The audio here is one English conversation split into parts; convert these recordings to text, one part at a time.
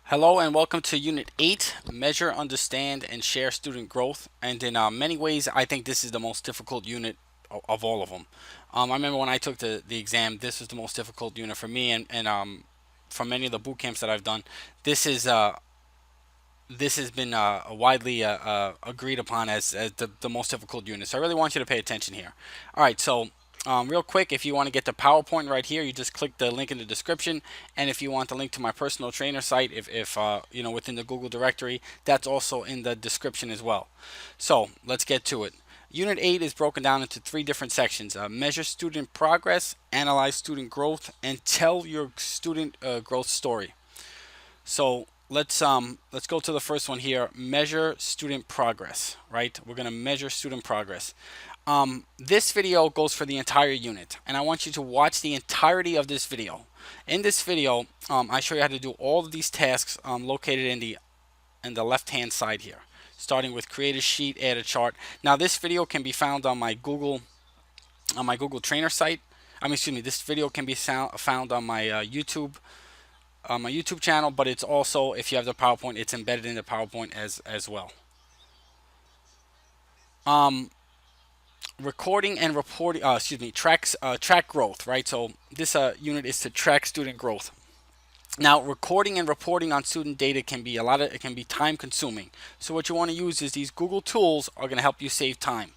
Hello and welcome to Unit 8, Measure, Understand, and Share Student Growth. And in many ways, I think this is the most difficult unit of all of them. I remember when I took the exam, this was the most difficult unit for me, and from many of the boot camps that I've done, this is this has been widely agreed upon as the most difficult unit. So I really want you to pay attention here. All right, so real quick, if you want to get the PowerPoint right here, you just click the link in the description. And if you want the link to my personal trainer site, if you know, within the Google directory, that's also in the description as well. So let's get to it. Unit 8 is broken down into three different sections: measure student progress, analyze student growth, and tell your student growth story. So let's go to the first one here. Measure student progress. Right? We're gonna measure student progress. This video goes for the entire unit, and I want you to watch the entirety of this video. In this video, I show you how to do all of these tasks located in the left hand side here, starting with create a sheet, add a chart. Now this video can be found on my Google Trainer site. Excuse me. This video can be found on my YouTube channel, but it's also, if you have the PowerPoint, it's embedded in the PowerPoint as well. Um, Recording and reporting. Excuse me. Track growth. Right. So this unit is to track student growth. Now, recording and reporting on student data can be it can be time consuming. So what you want to use is these Google tools are going to help you save time.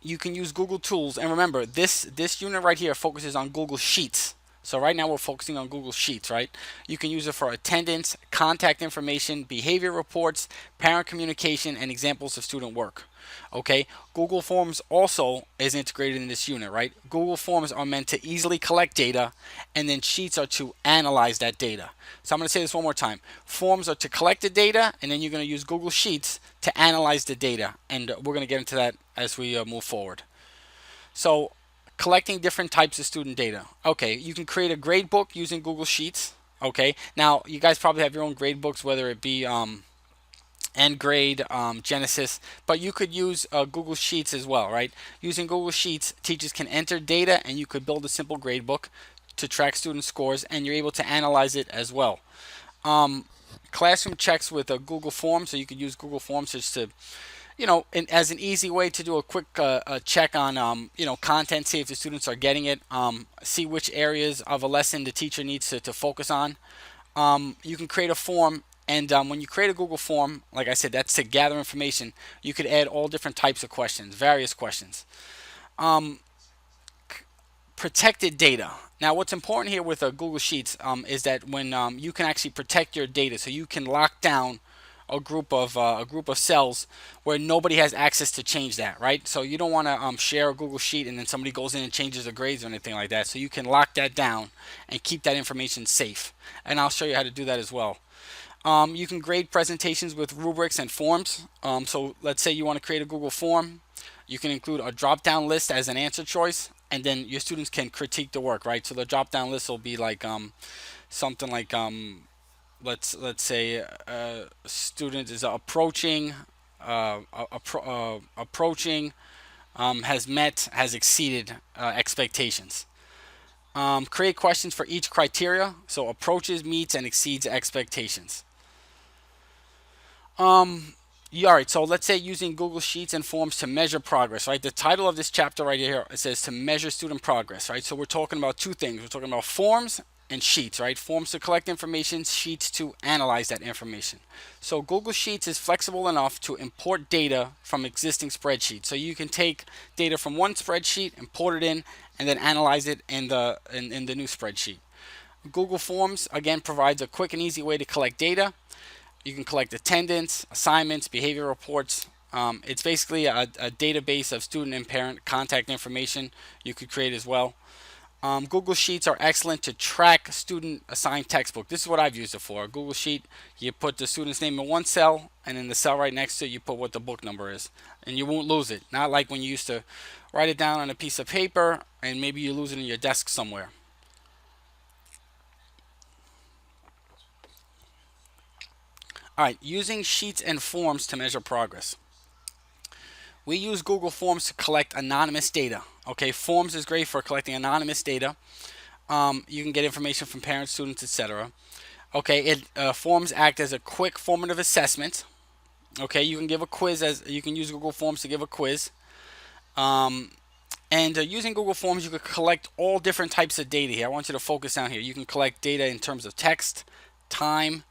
You can use Google tools, and remember, this unit right here focuses on Google Sheets. So right now we're focusing on Google Sheets, right? You can use it for attendance, contact information, behavior reports, parent communication, and examples of student work. Okay, Google Forms also is integrated in this unit, right? Google Forms are meant to easily collect data, and then Sheets are to analyze that data. So I'm going to say this one more time. Forms are to collect the data, and then you're going to use Google Sheets to analyze the data, and we're going to get into that as we move forward. So, collecting different types of student data. Okay, you can create a grade book using Google Sheets. Okay, now you guys probably have your own grade books, whether it be End Grade, Genesis, but you could use Google Sheets as well, right? Using Google Sheets, teachers can enter data, and you could build a simple grade book to track student scores, and you're able to analyze it as well. Um, Classroom checks with a Google Form, so you could use Google Forms just to, as an easy way to do a quick check on, content, see if the students are getting it, see which areas of a lesson the teacher needs to focus on. You can create a form, and when you create a Google form, like I said, that's to gather information. You could add all different types of questions, various questions. Um, Protected data. Now, what's important here with Google Sheets is that when you can actually protect your data, so you can lock down a group of cells where nobody has access to change that, right? So you don't want to share a Google Sheet and then somebody goes in and changes the grades or anything like that. So you can lock that down and keep that information safe. And I'll show you how to do that as well. You can grade presentations with rubrics and forms. So let's say you want to create a Google form. You can include a drop-down list as an answer choice, and then your students can critique the work, right? So the drop-down list will be like something like let's say a student is approaching, has exceeded expectations. Create questions for each criteria, so approaches, meets, and exceeds expectations. Yeah, all right, so let's say using Google Sheets and Forms to measure progress, right? The title of this chapter right here, it says to measure student progress, right? So we're talking about two things. We're talking about forms and sheets, right? Forms to collect information, sheets to analyze that information. So Google Sheets is flexible enough to import data from existing spreadsheets. So you can take data from one spreadsheet, import it in, and then analyze it in the new spreadsheet. Google Forms again provides a quick and easy way to collect data. You can collect attendance, assignments, behavior reports. It's basically a database of student and parent contact information you could create as well. Google Sheets are excellent to track student assigned textbook. This is what I've used it for. A Google Sheet, you put the student's name in one cell, and in the cell right next to it, you put what the book number is. And you won't lose it. Not like when you used to write it down on a piece of paper, and maybe you lose it in your desk somewhere. All right, using sheets and forms to measure progress. We use Google Forms to collect anonymous data. Okay, Forms is great for collecting anonymous data. You can get information from parents, students, etc. Okay, forms act as a quick formative assessment. Okay, you can give a quiz as you can use Google Forms to give a quiz. Um, and using Google Forms, you could collect all different types of data here. I want you to focus down here. You can collect data in terms of text, time,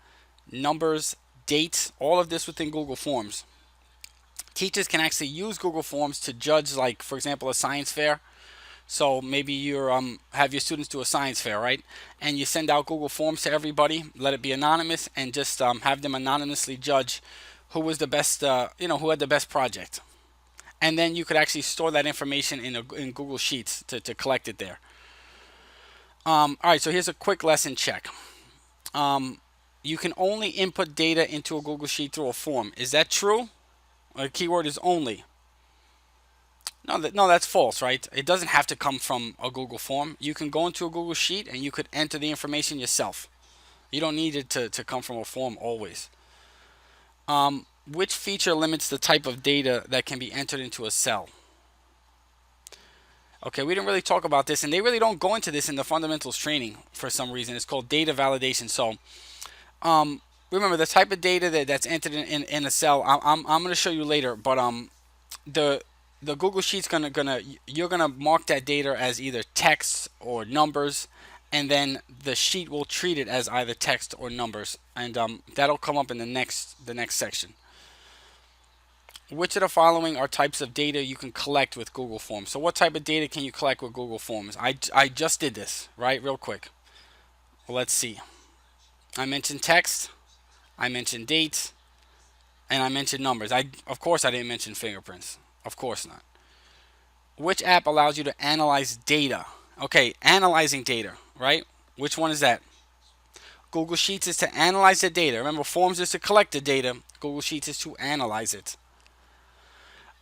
numbers, dates, all of this within Google Forms. Teachers can actually use Google Forms to judge, like, for example, a science fair. So maybe you have your students do a science fair, right? And you send out Google Forms to everybody, let it be anonymous, and just have them anonymously judge who was the best, who had the best project. And then you could actually store that information in Google Sheets to collect it there. All right, so here's a quick lesson check. You can only input data into a Google Sheet through a form. Is that true? The keyword is only. No, that's false, right? It doesn't have to come from a Google form. You can go into a Google Sheet and you could enter the information yourself. You don't need it to come from a form always. Which feature limits the type of data that can be entered into a cell? Okay, we didn't really talk about this, and they really don't go into this in the fundamentals training for some reason. It's called data validation. So, remember the type of data that's entered in a cell. I'm going to show you later, but the the Google Sheet's gonna you're gonna mark that data as either text or numbers, and then the sheet will treat it as either text or numbers, and that'll come up in the next section. Which of the following are types of data you can collect with Google Forms? So what type of data can you collect with Google Forms? I just did this, right, real quick. Well, let's see. I mentioned text, I mentioned dates, and I mentioned numbers. Of course I didn't mention fingerprints. Of course not. Which app allows you to analyze data? Okay, analyzing data, right? Which one is that? Google Sheets is to analyze the data. Remember, Forms is to collect the data. Google Sheets is to analyze it.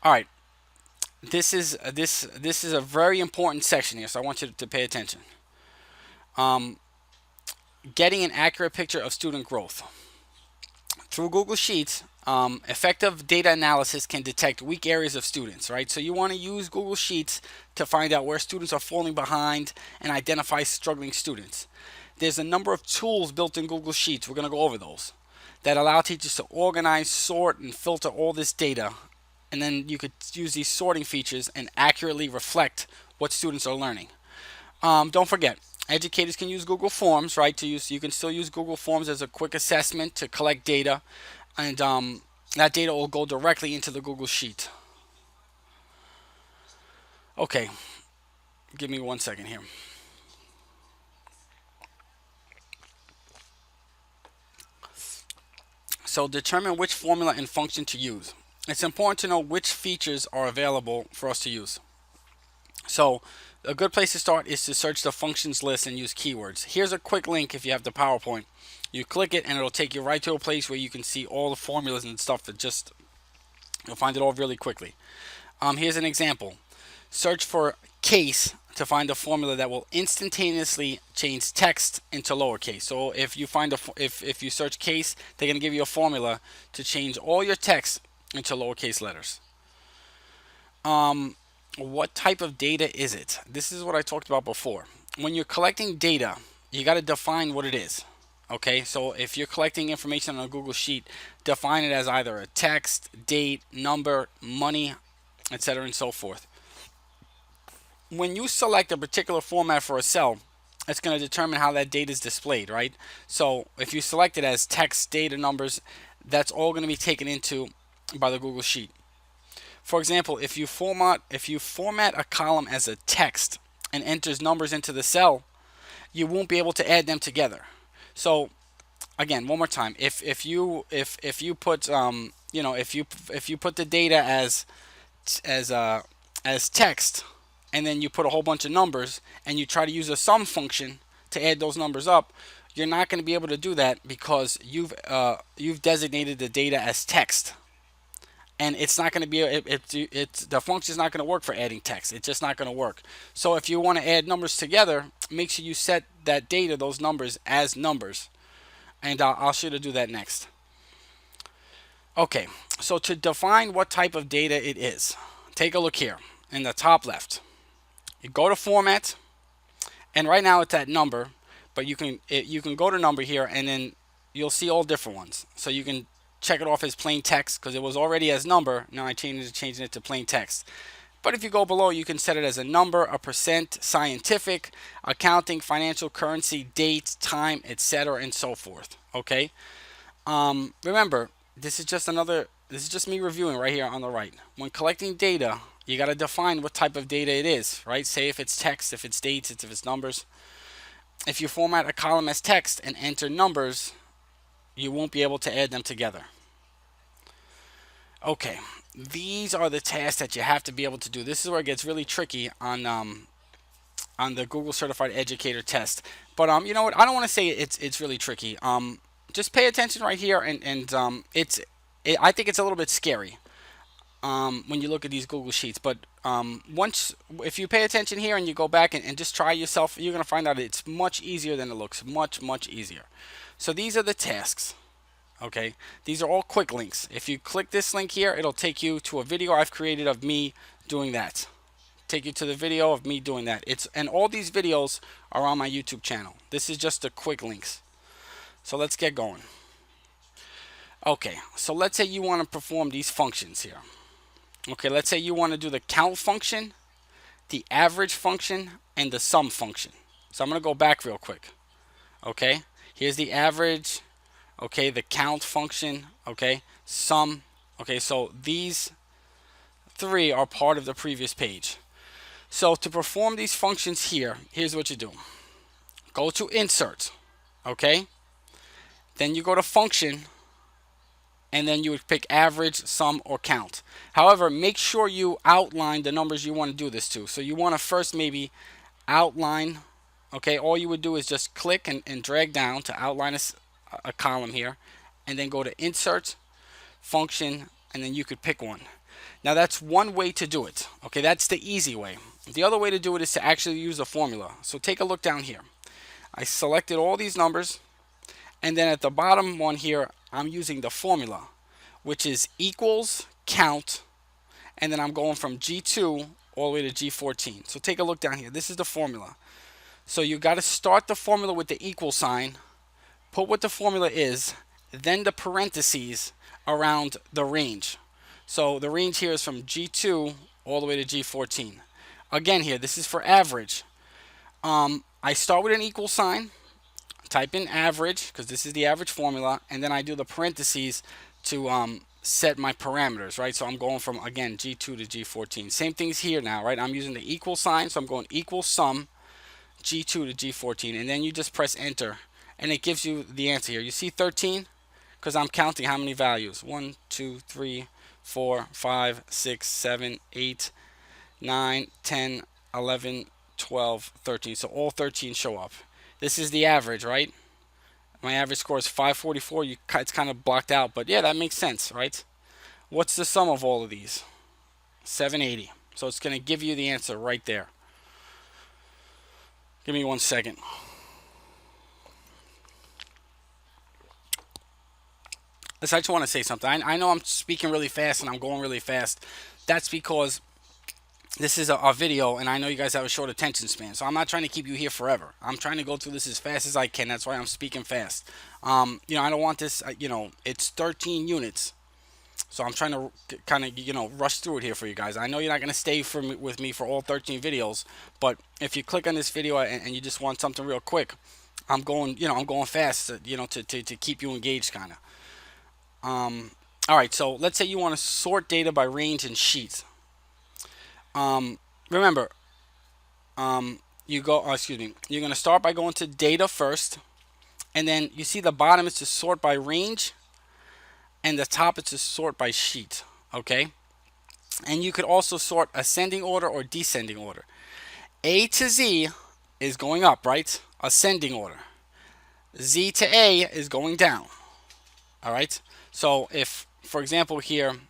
All right. This is a very important section here, so I want you to pay attention. Um, Getting an accurate picture of student growth through Google Sheets. Effective data analysis can detect weak areas of students, right? So you want to use Google Sheets to find out where students are falling behind and identify struggling students. There's a number of tools built in Google Sheets. We're going to go over those that allow teachers to organize, sort, and filter all this data. And then you could use these sorting features and accurately reflect what students are learning. Don't forget, educators can use Google Forms, right? You can still use Google Forms as a quick assessment to collect data, and that data will go directly into the Google Sheet. Okay, give me 1 second here. So determine which formula and function to use. It's important to know which features are available for us to use. So a good place to start is to search the functions list and use keywords. Here's a quick link if you have the PowerPoint. You click it and it'll take you right to a place where you can see all the formulas and stuff you'll find it all really quickly. Here's an example. Search for case to find a formula that will instantaneously change text into lowercase. So if you search case, they're going to give you a formula to change all your text into lowercase letters. What type of data is it? This is what I talked about before. When you're collecting data, you got to define what it is. Okay, so if you're collecting information on a Google Sheet, define it as either a text, date, number, money, etc., and so forth. When you select a particular format for a cell, it's going to determine how that data is displayed, right? So if you select it as text, data, numbers, that's all going to be taken into by the Google Sheet. For example, if you format a column as a text and enters numbers into the cell, you won't be able to add them together. So again, one more time, if you put if you put the data as text, and then you put a whole bunch of numbers and you try to use a sum function to add those numbers up, you're not going to be able to do that because you've designated the data as text, and it's not going to be the function is not going to work for adding text. It's just not going to work. So if you want to add numbers together, make sure you set that data, those numbers, as numbers, and I'll show you to do that next. Okay, so to define what type of data it is, take a look here in the top left. You go to format, and right now it's at number, but you can go to number here, and then you'll see all different ones. So you can check it off as plain text because it was already as number. Now I changing it to plain text. But if you go below, you can set it as a number, a percent, scientific, accounting, financial, currency, date, time, etc., and so forth. Okay. Remember, this is just me reviewing right here on the right. When collecting data, you got to define what type of data it is, right? Say if it's text, if it's dates, if it's numbers. If you format a column as text and enter numbers, you won't be able to add them together. Okay, these are the tasks that you have to be able to do. This is where it gets really tricky on the Google Certified Educator test. But you know what? I don't want to say it's really tricky. Just pay attention right here, and I think it's a little bit scary when you look at these Google Sheets. But once, if you pay attention here and you go back and just try yourself, you're gonna find out it's much easier than it looks. Much easier. So these are the tasks. Okay, these are all quick links. If you click this link here, it'll take you to a video I've created of me doing that. Take you to the video of me doing that. And all these videos are on my YouTube channel. This is just the quick links. So let's get going. Okay, so let's say you want to perform these functions here. Okay, let's say you want to do the count function, the average function, and the sum function. So I'm going to go back real quick. Okay, here's the average. Okay, the count function. Okay, sum. Okay, so these three are part of the previous page. So to perform these functions here, here's what you do. Go to insert. Okay, then you go to function, and then you would pick average, sum, or count. However, make sure you outline the numbers you want to do this to. So you want to first maybe outline. Okay, all you would do is just click and drag down to outline a column here, and then go to insert, function, and then you could pick one. Now that's one way to do it. Okay, that's the easy way. The other way to do it is to actually use a formula. So take a look down here. I selected all these numbers, and then at the bottom one here, I'm using the formula, which is equals count, and then I'm going from G2 all the way to G14. So take a look down here. This is the formula. So you got to start the formula with the equal sign, put what the formula is, then the parentheses around the range. So the range here is from G2 all the way to G14. Again here, this is for average. I start with an equal sign, type in average, because this is the average formula, and then I do the parentheses to set my parameters, right? So I'm going from, again, G2 to G14. Same things here now, right? I'm using the equal sign, so I'm going equal sum, G2 to G14, and then you just press enter, and it gives you the answer here. You see 13? Because I'm counting how many values. 1, 2, 3, 4, 5, 6, 7, 8, 9, 10, 11, 12, 13. So all 13 show up. This is the average, right? My average score is 544. It's kind of blocked out, but yeah, that makes sense, right? What's the sum of all of these? 780. So it's going to give you the answer right there. Give me 1 second. I just want to say something. I know I'm speaking really fast and I'm going really fast. That's because this is a video, and I know you guys have a short attention span, so I'm not trying to keep you here forever. I'm trying to go through this as fast as I can. That's why I'm speaking fast. I don't want this. It's 13 units, so I'm trying to kind of rush through it here for you guys. I know you're not going to stay with me for all 13 videos, but if you click on this video and you just want something real quick, I'm going fast. To keep you engaged, kind of. All right. So let's say you want to sort data by range and sheets. Remember, you're going to start by going to data first, and then you see the bottom is to sort by range, and the top is to sort by sheet. Okay, and you could also sort ascending order or descending order. A to Z is going up, right? Ascending order. Z to A is going down. All right. So if, for example, here,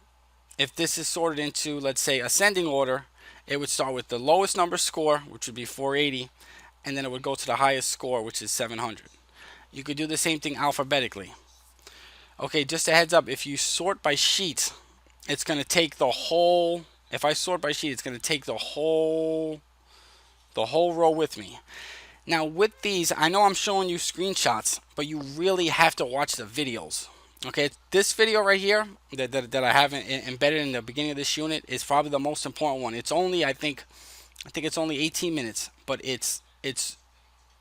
if this is sorted into, let's say, ascending order, it would start with the lowest number score, which would be 480, and then it would go to the highest score, which is 700. You could do the same thing alphabetically. Okay, just a heads up, if you sort by sheet, it's going to take the whole, if I sort by sheet, it's going to take the whole row with me. Now with these, I know I'm showing you screenshots, but you really have to watch the videos. Okay, this video right here that I have embedded in the beginning of this unit is probably the most important one. It's only, I think it's only 18 minutes, but it's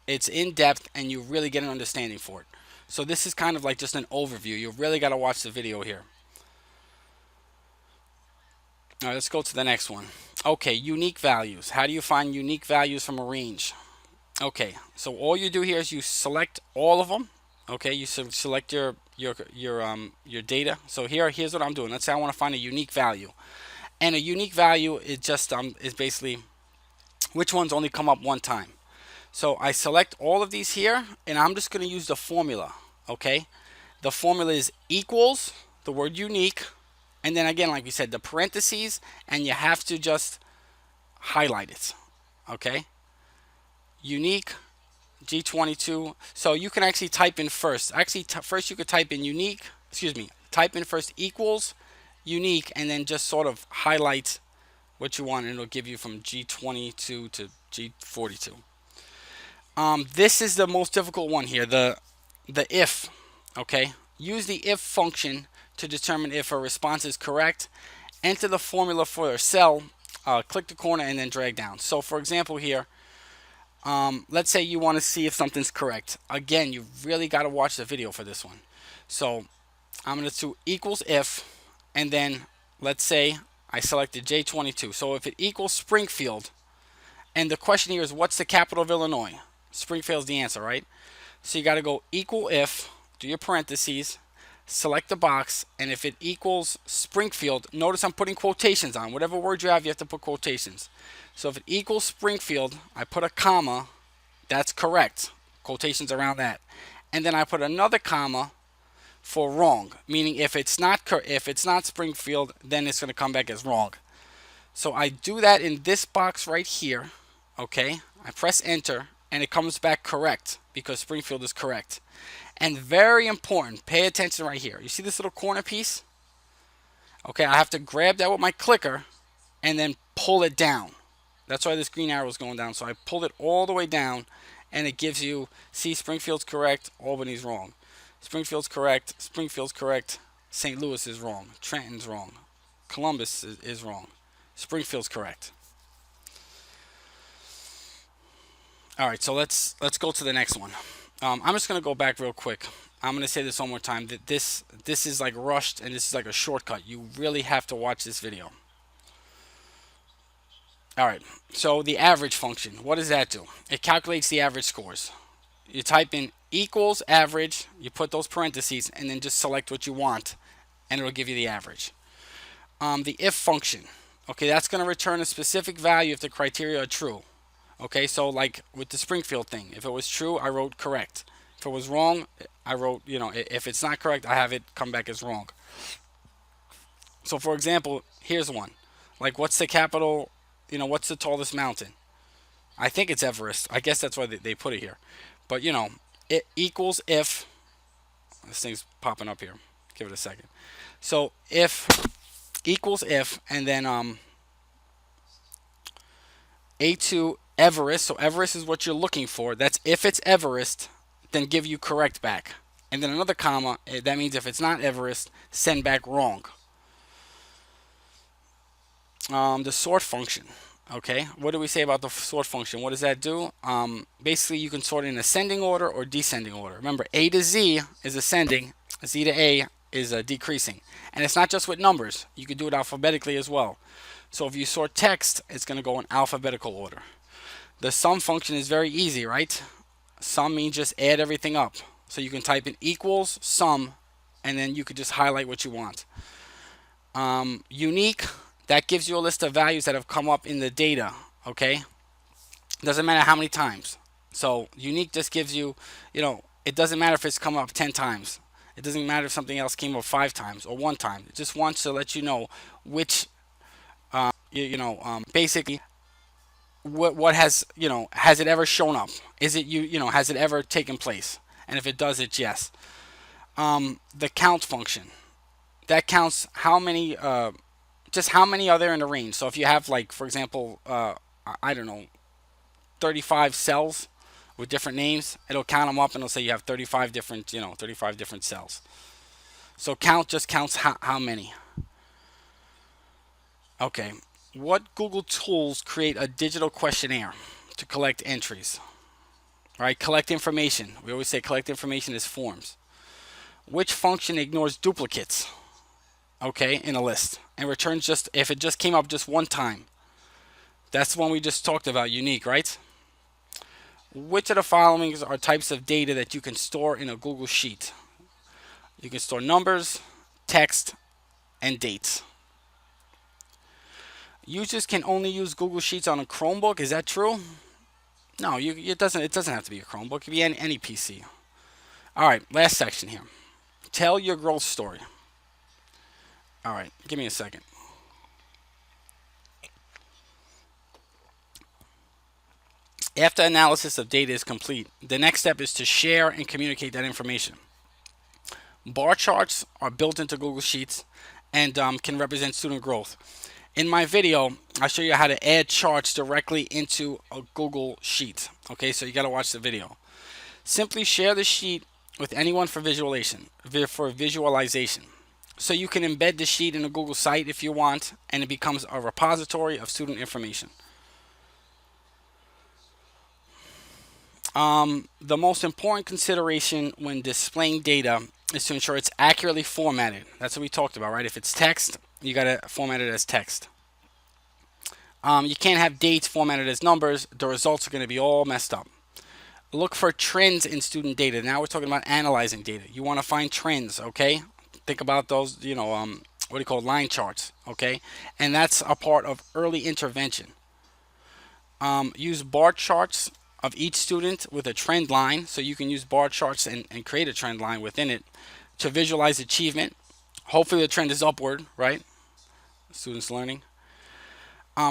in depth and you really get an understanding for it. So this is kind of like just an overview. You really got to watch the video here. All right, let's go to the next one. Okay, unique values. How do you find unique values from a range? Okay, so all you do here is you select all of them. Okay, you select your data. So here's what I'm doing. Let's say I want to find a unique value, and a unique value is just is basically which ones only come up one time. So I select all of these here, and I'm just going to use the formula. Okay, the formula is equals the word unique, and then again, like we said, the parentheses, and you have to just highlight it. Okay, unique G22. So you can actually type in first. Actually, first you could type in unique. Excuse me. Type in first equals unique, and then just sort of highlight what you want, and it'll give you from G22 to G42. This is the most difficult one here. The if. Okay. Use the if function to determine if a response is correct. Enter the formula for a cell. Click the corner and then drag down. So for example here, let's say you want to see if something's correct. Again, you really got to watch the video for this one. So I'm going to do equals if, and then let's say I selected J22. So if it equals Springfield, and the question here is what's the capital of Illinois? Springfield's the answer, right? So you got to go equal if, do your parentheses, select the box, and if it equals Springfield, notice I'm putting quotations on. Whatever word you have, you have to put quotations. So if it equals Springfield, I put a comma, that's correct. Quotations around that. And then I put another comma for wrong, meaning if it's not Springfield, then it's going to come back as wrong. So I do that in this box right here. Okay, I press enter and it comes back correct because Springfield is correct. And very important, pay attention right here. You see this little corner piece? Okay, I have to grab that with my clicker and then pull it down. That's why this green arrow is going down. So I pulled it all the way down and it gives you, see, Springfield's correct, Albany's wrong. Springfield's correct, Springfield's correct, St. Louis is wrong, Trenton's wrong, Columbus is wrong, Springfield's correct. All right, so let's go to the next one. I'm just gonna go back real quick. I'm gonna say this one more time. That this is like rushed and this is like a shortcut. You really have to watch this video. All right, so the average function. What does that do? It calculates the average scores. You type in equals average. You put those parentheses and then just select what you want, and it'll give you the average. The if function. Okay, that's gonna return a specific value if the criteria are true. Okay, so like with the Springfield thing, if it was true, I wrote correct. If it was wrong, I wrote, if it's not correct, I have it come back as wrong. So for example, here's one. Like what's the capital, what's the tallest mountain? I think it's Everest. I guess that's why they put it here. But it equals if, this thing's popping up here. Give it a second. So if equals if, and then A2 Everest. So Everest is what you're looking for. That's if it's Everest, then give you correct back. And then another comma, that means if it's not Everest, send back wrong. The sort function. Okay, what do we say about the sort function? What does that do? Basically, you can sort in ascending order or descending order. Remember, A to Z is ascending, Z to A is decreasing. And it's not just with numbers. You can do it alphabetically as well. So if you sort text, it's going to go in alphabetical order. The sum function is very easy, right? Sum means just add everything up. So you can type in equals sum, and then you could just highlight what you want. Unique, that gives you a list of values that have come up in the data, okay? Doesn't matter how many times. So unique just gives you, it doesn't matter if it's come up 10 times. It doesn't matter if something else came up 5 times or 1 time. It just wants to let you know which, basically, what has has it ever shown up? Is it has it ever taken place? And if it does, it's yes. The count function, that counts how many just how many are there in the range. So if you have, like, for example, I don't know, 35 cells, with different names. It'll count them up and it'll say you have 35 different, 35 different cells. So count just counts how many. Okay. What Google tools create a digital questionnaire to collect entries? Right? Collect information. We always say collect information is forms. Which function ignores duplicates? Okay, in a list and returns just if it just came up just one time. That's the one we just talked about, unique, right? Which of the following are types of data that you can store in a Google Sheet? You can store numbers, text, and dates. Users can only use Google Sheets on a Chromebook. Is that true? No, it doesn't have to be a Chromebook. It can be any PC. All right, last section here. Tell your growth story. All right, give me a second. After analysis of data is complete, the next step is to share and communicate that information. Bar charts are built into Google Sheets and can represent student growth. In my video, I'll show you how to add charts directly into a Google Sheet. Okay, so you got to watch the video. Simply share the sheet with anyone for visualization. So you can embed the sheet in a Google site if you want, and it becomes a repository of student information. The most important consideration when displaying data is to ensure it's accurately formatted. That's what we talked about, right? If it's text, you got to format it as text. You can't have dates formatted as numbers. The results are going to be all messed up. Look for trends in student data. Now we're talking about analyzing data. You want to find trends, okay? Think about those, what do you call line charts, okay? And that's a part of early intervention. Use bar charts of each student with a trend line. So you can use bar charts and create a trend line within it to visualize achievement. Hopefully the trend is upward, right? Students learning.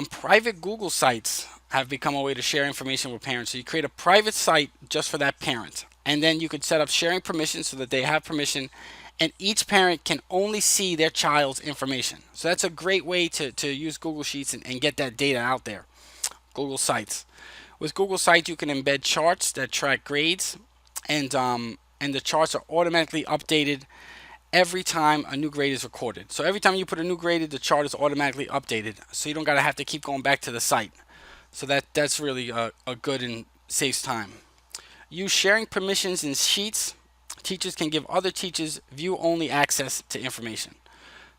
Private Google sites have become a way to share information with parents. So you create a private site just for that parent. And then you could set up sharing permissions so that they have permission. And each parent can only see their child's information. So that's a great way to use Google Sheets and get that data out there. Google Sites. With Google Sites, you can embed charts that track grades, and the charts are automatically updated every time a new grade is recorded. So every time you put a new grade in, the chart is automatically updated. So you don't gotta have to keep going back to the site. So that's really a good and saves time. Use sharing permissions in Sheets. Teachers can give other teachers view-only access to information.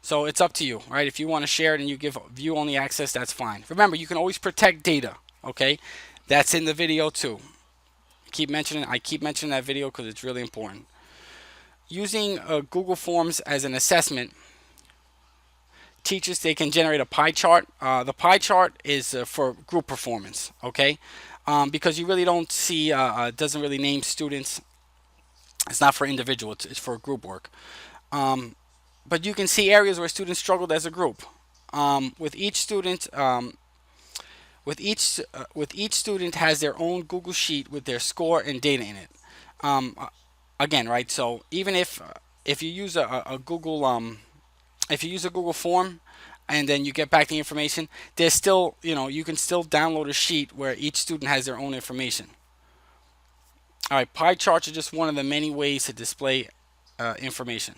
So it's up to you, right? If you want to share it and you give view-only access, that's fine. Remember, you can always protect data, okay? That's in the video too. I keep mentioning that video because it's really important. Using Google Forms as an assessment, teachers, they can generate a pie chart. The pie chart is for group performance, okay? Because you really don't see, it doesn't really name students. It's not for individual, it's for group work. But you can see areas where students struggled as a group. With each student, with each student has their own Google Sheet with their score and data in it. Again, right? So even if you use a Google if you use a Google form and then you get back the information, there's still, you can still download a sheet where each student has their own information. All right, pie charts are just one of the many ways to display information.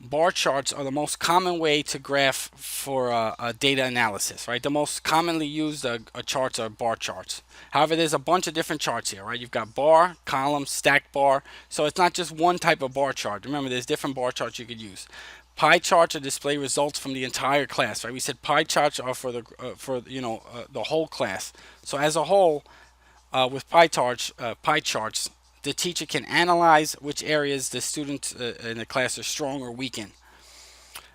Bar charts are the most common way to graph for data analysis, right? The most commonly used charts are bar charts. However, there's a bunch of different charts here, right? You've got bar, column, stacked bar. So it's not just one type of bar chart. Remember, there's different bar charts you could use. Pie charts are display results from the entire class, right? We said pie charts are for the whole class. So as a whole, with pie charts, the teacher can analyze which areas the students in the class are strong or weak in.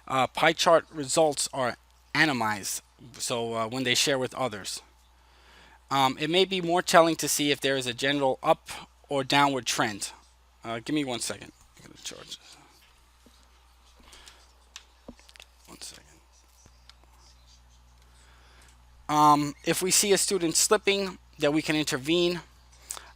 Pie chart results are anonymized, so when they share with others. It may be more telling to see if there is a general up or downward trend. Give me 1 second. I'm gonna charge this. 1 second. If we see a student slipping, that we can intervene.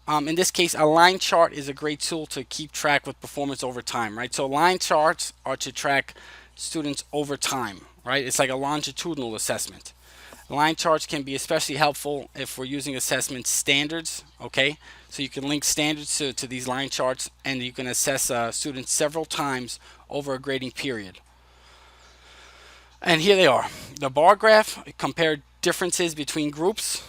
In this case, a line chart is a great tool to keep track with performance over time, right? So line charts are to track students over time, right? It's like a longitudinal assessment. Line charts can be especially helpful if we're using assessment standards. Okay, so you can link standards to these line charts, and you can assess students several times over a grading period. And here they are. The bar graph compare differences between groups.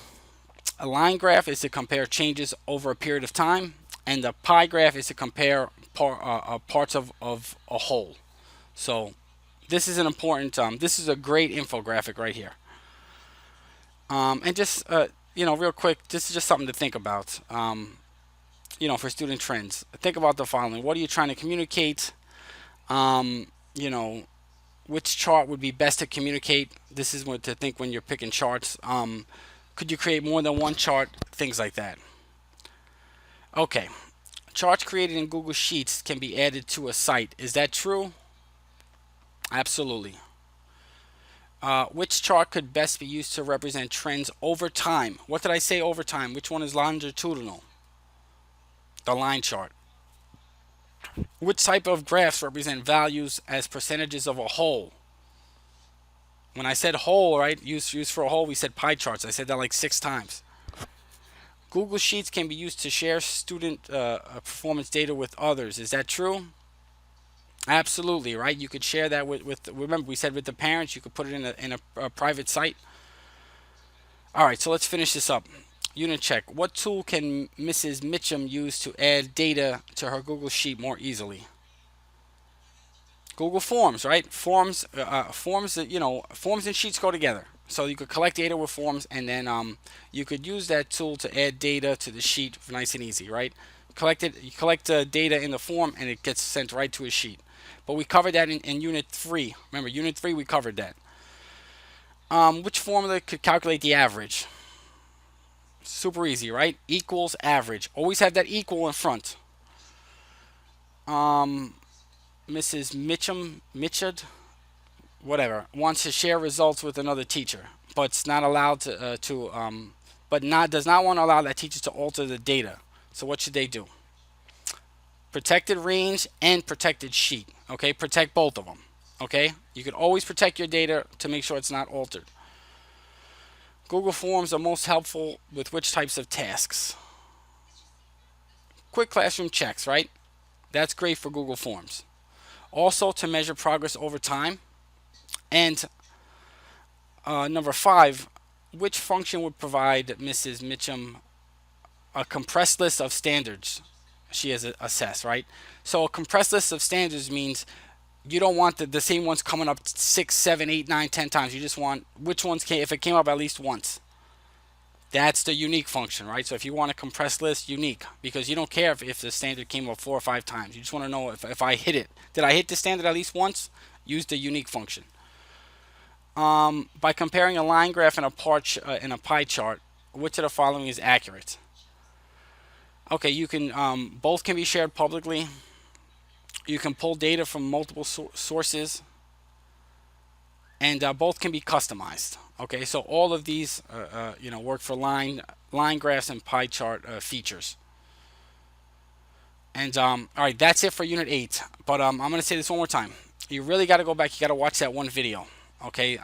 A line graph is to compare changes over a period of time, and the pie graph is to compare parts of a whole. So this is an important. This is a great infographic right here. And just real quick, this is just something to think about. For student trends, think about the following: what are you trying to communicate? Um, you know, which chart would be best to communicate? This is what to think when you're picking charts. Could you create more than one chart? Things like that. Okay, charts created in Google Sheets can be added to a site. Is that true? Absolutely. Which chart could best be used to represent trends over time? What did I say over time? Which one is longitudinal? The line chart. Which type of graphs represent values as percentages of a whole? When I said whole, right, use for a whole, we said pie charts. I said that like 6 times. Google Sheets can be used to share student performance data with others. Is that true? Absolutely, right? You could share that with remember, we said with the parents, you could put it in a private site. All right, so let's finish this up. Unit check. What tool can Mrs. Mitchum use to add data to her Google Sheet more easily? Google Forms, right? Forms and Sheets go together. So you could collect data with forms, and then you could use that tool to add data to the sheet, nice and easy, right? You collect data in the form, and it gets sent right to a sheet. But we covered that in Unit 3. Remember, Unit 3, we covered that. Which formula could calculate the average? Super easy, right? Equals average. Always have that equal in front. Mrs. Mitchum, whatever, wants to share results with another teacher, but it's not allowed does not want to allow that teacher to alter the data. So what should they do? Protected range and protected sheet. Okay, protect both of them. Okay, you can always protect your data to make sure it's not altered. Google Forms are most helpful with which types of tasks? Quick classroom checks, right? That's great for Google Forms. Also to measure progress over time. And number 5, which function would provide Mrs. Mitchum a compressed list of standards she has assessed, right? So a compressed list of standards means you don't want the same ones coming up 6, 7, 8, 9, 10 times. You just want which ones came, if it came up at least once. That's the unique function, right? So if you want a compressed list, unique, because you don't care if the standard came up 4 or 5 times. You just want to know if I hit it. Did I hit the standard at least once? Use the unique function. By comparing a line graph and in a pie chart, which of the following is accurate? Okay, you can both can be shared publicly. You can pull data from multiple sources, and both can be customized. Okay, so all of these work for line graphs and pie chart features. And all right, that's it for Unit 8. But I'm going to say this one more time. You really got to go back. You got to watch that one video. Okay,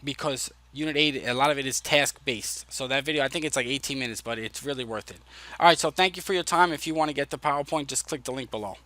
because Unit 8, a lot of it is task based. So that video, I think it's like 18 minutes, but it's really worth it. All right, so thank you for your time. If you want to get the PowerPoint, just click the link below.